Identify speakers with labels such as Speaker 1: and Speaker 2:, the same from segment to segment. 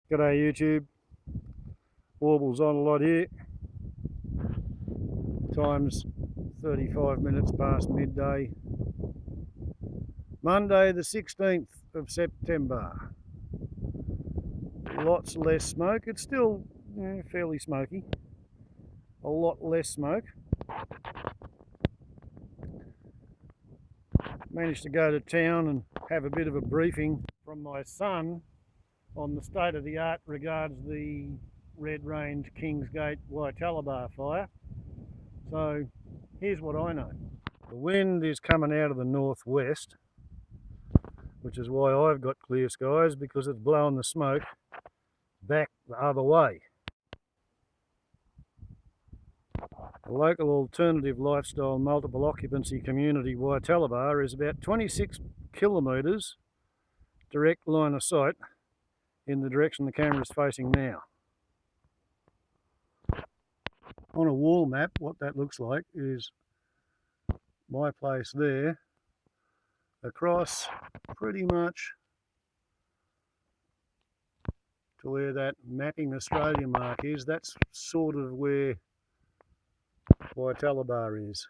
Speaker 1: G'day YouTube, warbles on a lot here. Time's 35 minutes past midday. Monday the 16th of September. Lots less smoke. It's still fairly smoky. A lot less smoke. Managed to go to town and have a bit of a briefing from my son on the state of the art regards the Red Range Kingsgate Wytaliba fire. So here's what I know. The wind is coming out of the northwest, which is why I've got clear skies, because it's blowing the smoke back the other way. The local alternative lifestyle multiple occupancy community Wytaliba is about 26 kilometres direct line of sight in the direction the camera is facing now. On a wall map, what that looks like is my place there across pretty much to where that Mapping Australia mark is. That's sort of where Wytaliba is.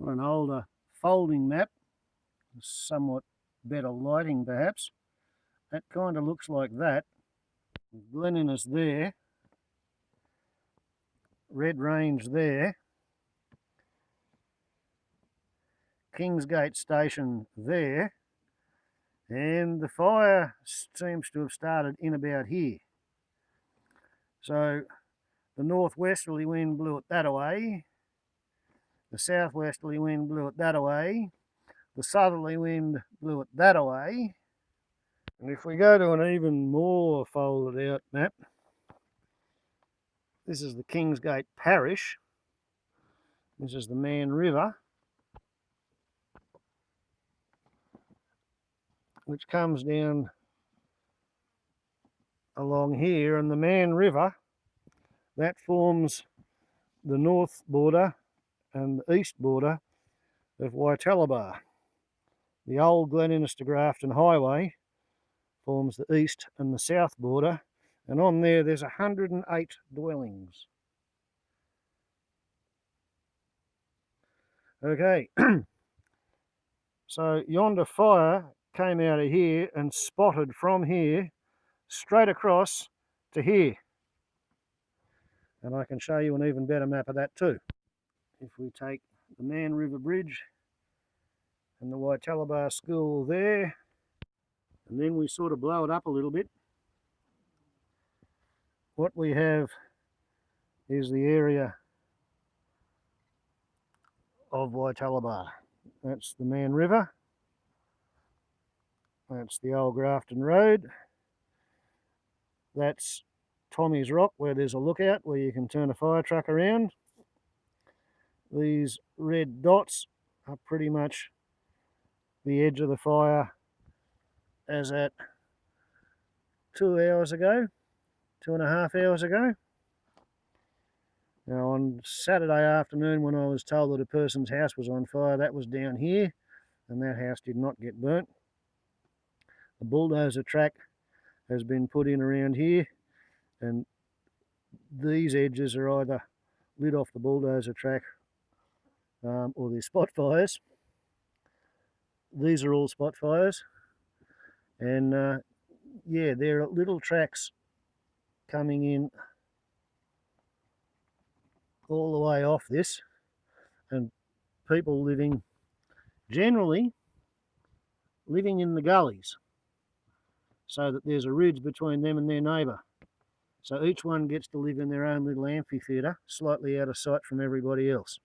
Speaker 1: On an older folding map, somewhat better lighting perhaps, that kind of looks like that. Glen is there, Red Range there, Kingsgate station there, and the fire seems to have started in about here. So the northwesterly wind blew it that away, the southwesterly wind blew it that away, the southerly wind blew it that away. And if we go to an even more folded out map, this is the Kingsgate parish, this is the Man River, which comes down along here, and the Man River, that forms the north border and the east border of Wytaliba. The old Glen to Grafton Highway forms the east and the south border, and on there's 108 dwellings. Okay, so yonder fire came out of here and spotted from here straight across to here. And I can show you an even better map of that too. If we take the Man River Bridge and the Wytaliba School there, and then we sort of blow it up a little bit, what we have is the area of Wytaliba. That's the Man River, that's the old Grafton Road, that's Tommy's Rock, where there's a lookout where you can turn a fire truck around. These red dots are pretty much the edge of the fire as at 2 hours ago, 2.5 hours ago. Now on Saturday afternoon, when I was told that a person's house was on fire, that was down here, and that house did not get burnt. The bulldozer track has been put in around here, and these edges are either lit off the bulldozer track or they're spot fires. These are all spot fires, and yeah, there are little tracks coming in all the way off this, and people generally living in the gullies, so that there's a ridge between them and their neighbour. So each one gets to live in their own little amphitheatre, slightly out of sight from everybody else.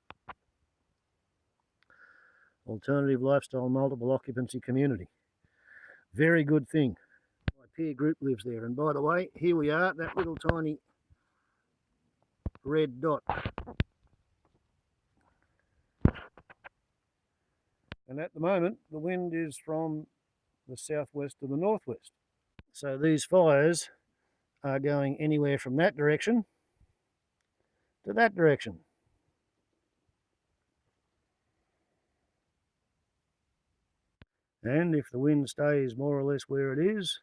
Speaker 1: Alternative lifestyle multiple occupancy community. Very good thing. My peer group lives there, and by the way, here we are, that little tiny red dot. And at the moment, the wind is from the southwest to the northwest. So these fires are going anywhere from that direction to that direction. And if the wind stays more or less where it is,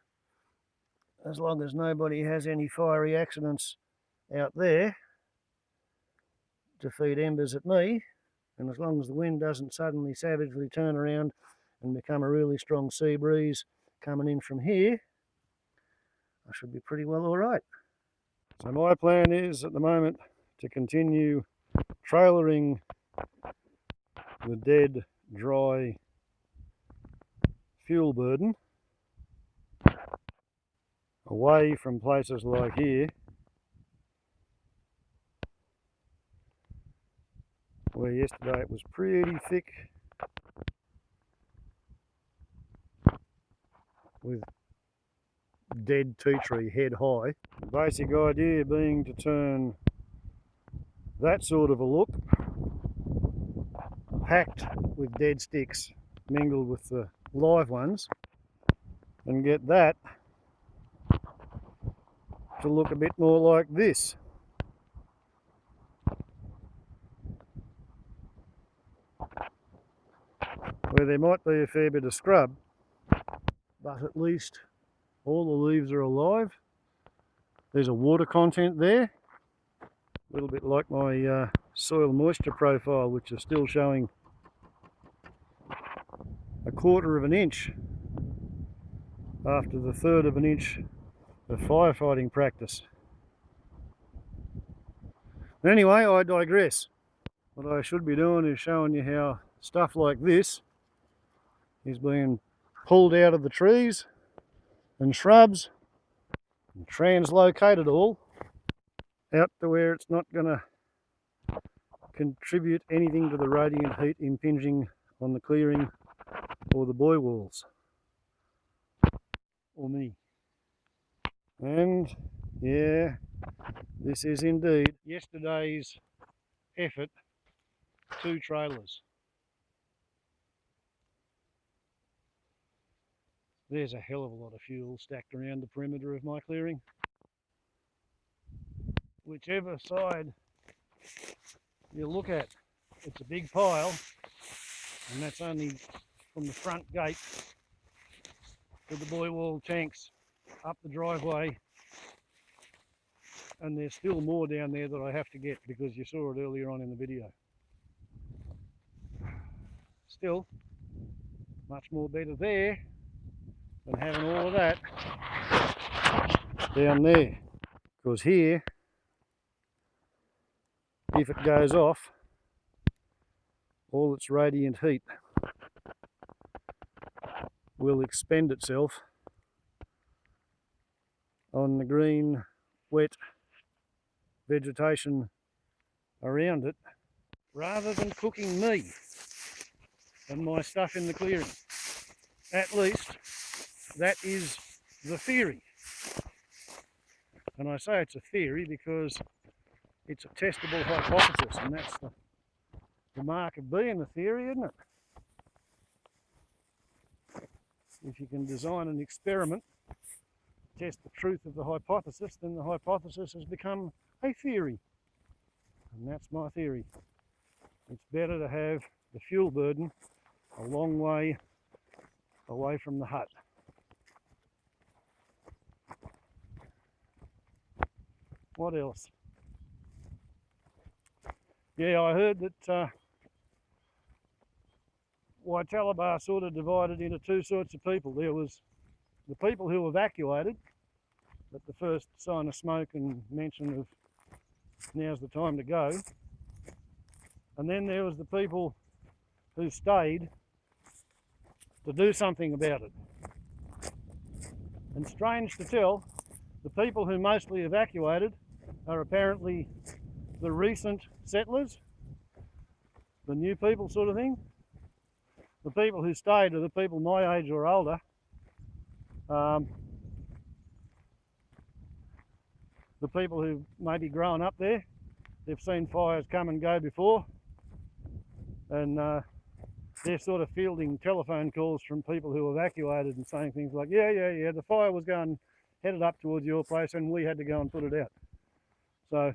Speaker 1: as long as nobody has any fiery accidents out there to feed embers at me, and as long as the wind doesn't suddenly savagely turn around and become a really strong sea breeze coming in from here, I should be pretty well all right. So my plan is at the moment to continue trailering the dead, dry fuel burden away from places like here, where yesterday it was pretty thick with dead tea tree head high. The basic idea being to turn that sort of a look, packed with dead sticks mingled with the live ones, and get that to look a bit more like this. Where there might be a fair bit of scrub, but at least all the leaves are alive. There's a water content there, a little bit like my soil moisture profile, which is still showing 1/4 of an inch after the 1/3 of an inch of firefighting practice. Anyway, I digress. What I should be doing is showing you how stuff like this is being pulled out of the trees and shrubs and translocated all out to where it's not going to contribute anything to the radiant heat impinging on the clearing or the boy walls or me. And yeah, this is indeed yesterday's effort, 2 trailers. There's a hell of a lot of fuel stacked around the perimeter of my clearing. Whichever side you look at, it's a big pile, and that's only from the front gate to the boy wall tanks up the driveway, and there's still more down there that I have to get because you saw it earlier on in the video. Still, much more better there than having all of that down there, because here, if it goes off, all its radiant heat will expend itself on the green, wet vegetation around it, rather than cooking me and my stuff in the clearing. At least that is the theory. And I say it's a theory because it's a testable hypothesis, and that's the mark of being a theory, isn't it? If you can design an experiment, test the truth of the hypothesis, then the hypothesis has become a theory. And that's my theory. It's better to have the fuel burden a long way away from the hut. What else? Yeah, I heard that Wytaliba sort of divided into 2 sorts of people. There was the people who evacuated at the first sign of smoke and mention of now's the time to go. And then there was the people who stayed to do something about it. And strange to tell, the people who mostly evacuated are apparently the recent settlers, the new people sort of thing. The people who stayed are the people my age or older. The people who may be growing up there, they've seen fires come and go before, and they're sort of fielding telephone calls from people who evacuated and saying things like, yeah, the fire was going headed up towards your place and we had to go and put it out. So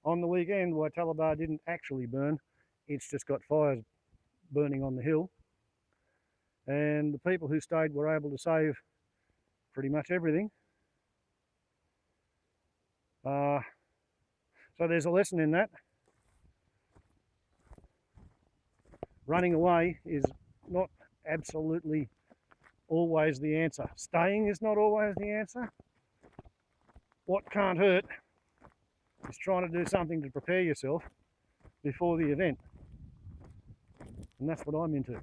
Speaker 1: on the weekend, Wytaliba didn't actually burn, it's just got fires burning on the hill. And the people who stayed were able to save pretty much everything. So there's a lesson in that. Running away is not absolutely always the answer. Staying is not always the answer. What can't hurt is trying to do something to prepare yourself before the event. And that's what I'm into.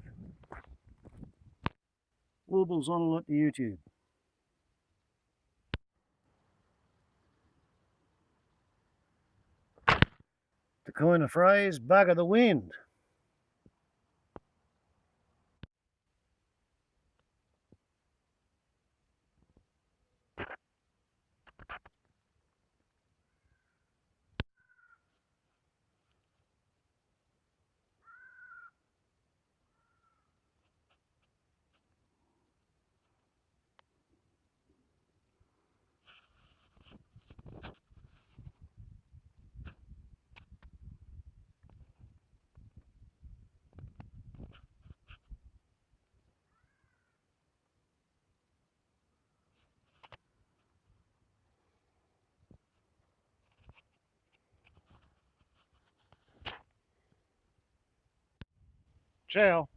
Speaker 1: Warbles on a lot to YouTube. To coin a phrase, bugger the wind. Ciao.